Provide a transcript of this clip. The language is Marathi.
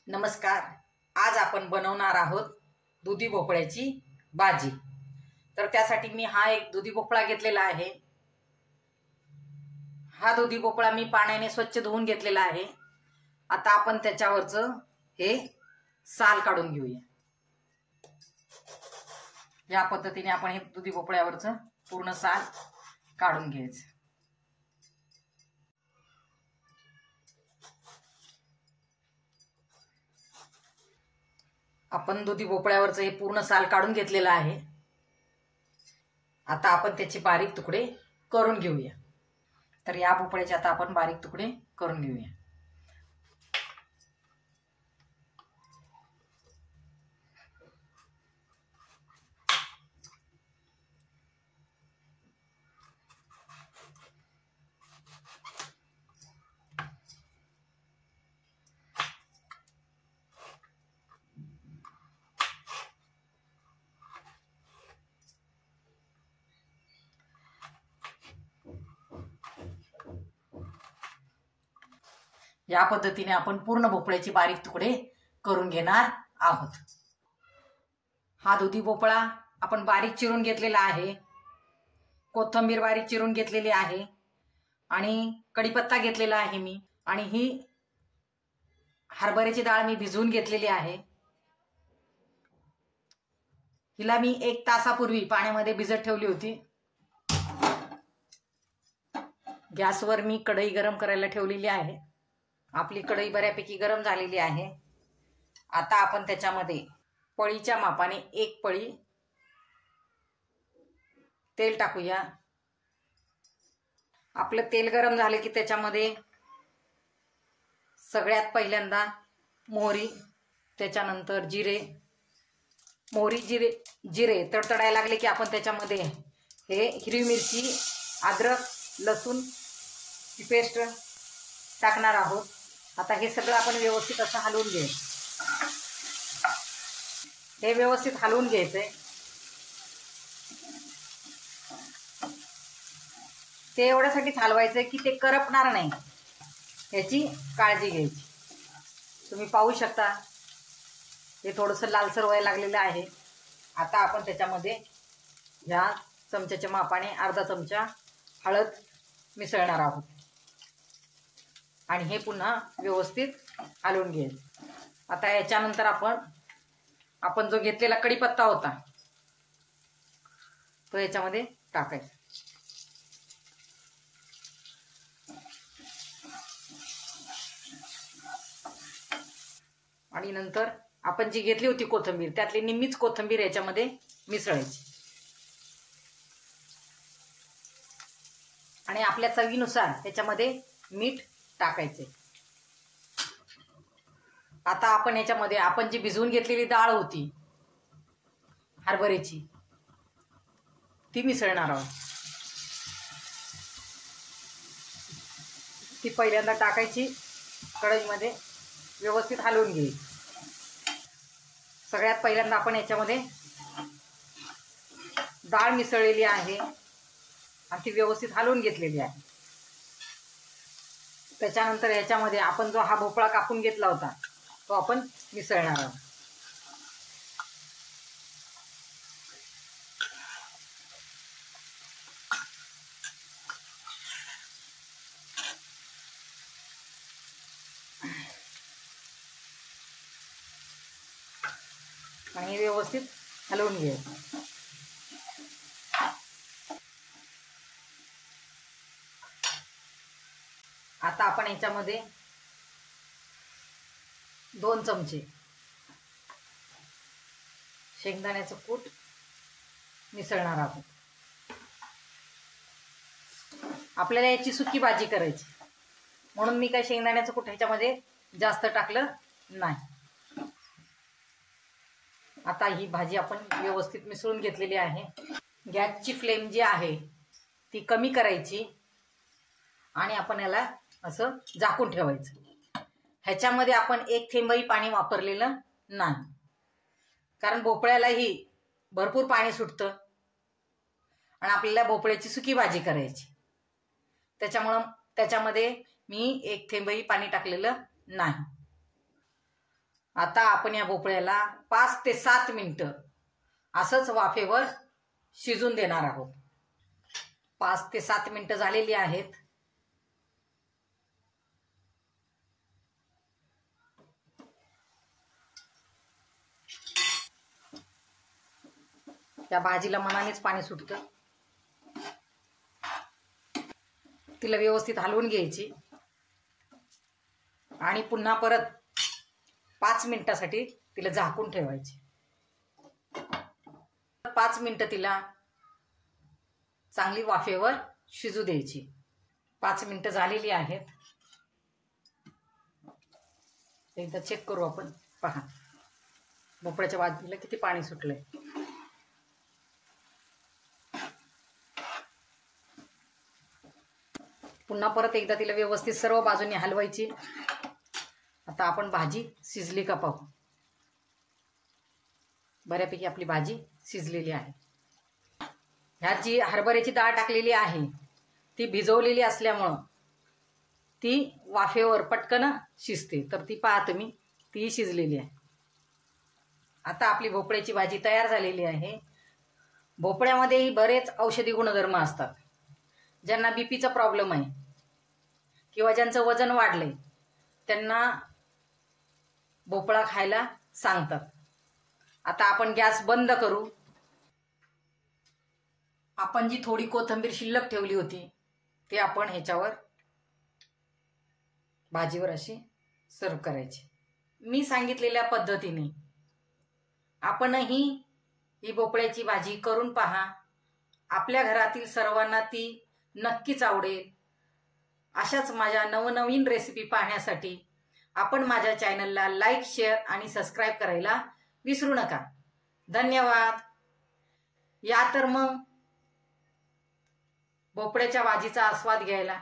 नमस्कार. आज आपण बनवणार आहोत दुधी भोपळ्याची भाजी. तर त्यासाठी मी हा एक दुधी भोपळा घेतलेला आहे. हा दुधी भोपळा मी पाण्याने स्वच्छ धुवून घेतलेला आहे. आता आपण त्याच्यावरचं हे साल काढून घेऊया. या पद्धतीने आपण हे दुधी भोपळ्यावरचं पूर्ण साल काढून घ्यायचं. आपण दुधी भोपळ्यावरचं हे पूर्ण साल काढून घेतलेलं आहे. आता आपण त्याचे बारीक तुकडे करून घेऊया. तर या भोपळ्याचे आता आपण बारीक तुकडे करून घेऊया. या पद्धतीने आपण पूर्ण भोपळ्याचे बारीक तुकडे करून घेणार आहोत. हा दुधी भोपळा आपण बारीक चिरून घेतलेला आहे. कोथिंबीर बारीक चिरून घेतलेली आहे आणि कढीपत्ता घेतलेला आहे मी. आणि ही हरभऱ्याची डाळ मी भिजवून घेतलेली आहे. हिला मी 1 तासापूर्वी पाण्यामध्ये भिजत ठेवली होती. गॅसवर मी कढई गरम करायला ठेवलेली आहे. आपली कढई बऱ्यापैकी गरम झालेली आहे. आता आपण त्याच्यामध्ये पळीच्या मापाने 1 पळी तेल टाकूया. आपलं तेल गरम झाले की त्याच्यामध्ये सगळ्यात पहिल्यांदा मोहरी, त्याच्यानंतर जिरे. मोहरी जिरे तडतडायला लागले की आपण त्याच्यामध्ये हे हिरवी मिरची, अद्रक, लसूण ची पेस्ट टाकणार आहोत. आता हे सगळं आपण व्यवस्थित असं हलवून घ्यायचं. हे व्यवस्थित हलवून घ्यायचंय. ते एवढ्यासाठीच हलवायचंय की ते करपणार नाही, याची काळजी घ्यायची. तुम्ही पाहू शकता हे थोडंसं लालसर व्हायला लागलेलं आहे. आता आपण त्याच्यामध्ये ह्या चमच्याच्या मापाने अर्धा चमचा हळद मिसळणार आहोत आणि हे पुन्हा व्यवस्थित हलवून घ्यायचं. आता याच्यानंतर आपण जो घेतलेला कढीपत्ता होता तो याच्यामध्ये टाकायचा. आणि नंतर आपण जी घेतली होती कोथिंबीर, त्यातली निम्मीच कोथिंबीर याच्यामध्ये मिसळायची. आणि आपल्या चवीनुसार त्याच्यामध्ये मीठ टाकायचे. आता आपण याच्यामध्ये आपण जी भिजवून घेतलेली डाळ होती हरभऱ्याची ती मिसळणार आहोत. ती पहिल्यांदा टाकायची कढईमध्ये, व्यवस्थित हलवून घ्यायची. सगळ्यात पहिल्यांदा आपण याच्यामध्ये डाळ मिसळलेली आहे आणि ती व्यवस्थित हलवून घेतलेली आहे. त्याच्यानंतर ह्याच्यामध्ये आपण जो हा भोपळा कापून घेतला होता तो आपण मिसळणार आहोत. आणि हे व्यवस्थित हलवून घ्यायचं. आता आपण याच्यामध्ये 2 चमचे शेंगदाण्याचं कूट मिसळणार आहोत. आपल्याला याची सुकी भाजी करायची म्हणून मी काही शेंगदाण्याचं कूट ह्याच्यामध्ये जास्त टाकलं नाही. आता ही भाजी आपण व्यवस्थित मिसळून घेतलेली आहे. गॅसची फ्लेम जी आहे ती कमी करायची आणि आपण याला असं झाकून ठेवायचं. ह्याच्यामध्ये आपण 1 थेंबही पाणी वापरलेलं नाही, कारण भोपळ्यालाही भरपूर पाणी सुटतं आणि आपल्याला भोपळ्याची सुकी भाजी करायची. त्याच्यामध्ये मी 1 थेंबही पाणी टाकलेलं नाही. आता आपण या भोपळ्याला 5 ते 7 मिनिटं असंच वाफेवर शिजून देणार आहोत. 5 ते 7 मिनिटं झालेली आहेत. त्या भाजीला मनानेच पाणी सुटतं. तिला व्यवस्थित हलवून घ्यायची आणि पुन्हा परत 5 मिनिटासाठी तिला झाकून ठेवायची. 5 मिनिटं तिला चांगली वाफेवर शिजू द्यायची. 5 मिनिटं झालेली आहेत. एकदा चेक करू आपण. पहा, भोपळ्याच्या भाजीला किती पाणी सुटलंय. पुन्हा परत एकदा तिला व्यवस्थित सर्व बाजूने हलवायची. आता आपण भाजी शिजली का पाहू. बऱ्यापैकी आपली भाजी शिजलेली आहे. ह्यात जी हरभऱ्याची डाळ टाकलेली आहे ती भिजवलेली असल्यामुळं ती वाफेवर पटकन शिजते. तर ती पहा तुम्ही, ती शिजलेली आहे. आता आपली भोपळ्याची भाजी तयार झालेली आहे. भोपळ्यामध्येही बरेच औषधी गुणधर्म असतात. ज्यांना बीपीचा प्रॉब्लेम आहे किंवा ज्यांचं वजन वाढलंय त्यांना भोपळा खायला सांगतात. आता आपण गॅस बंद करू. आपण जी थोडी कोथिंबीर शिल्लक ठेवली होती ते आपण ह्याच्यावर भाजीवर अशी सर्व करायची. मी सांगितलेल्या पद्धतीने आपणही ही भोपळ्याची भाजी करून पहा. आपल्या घरातील सर्वांना ती नक्कीच आवडेल. अशाच माझ्या नवनवीन रेसिपी पाहण्यासाठी आपण माझ्या चॅनलला लाईक, शेअर आणि सबस्क्राईब करायला विसरू नका. धन्यवाद. या तर मग भोपळ्याच्या भाजीचा आस्वाद घ्यायला.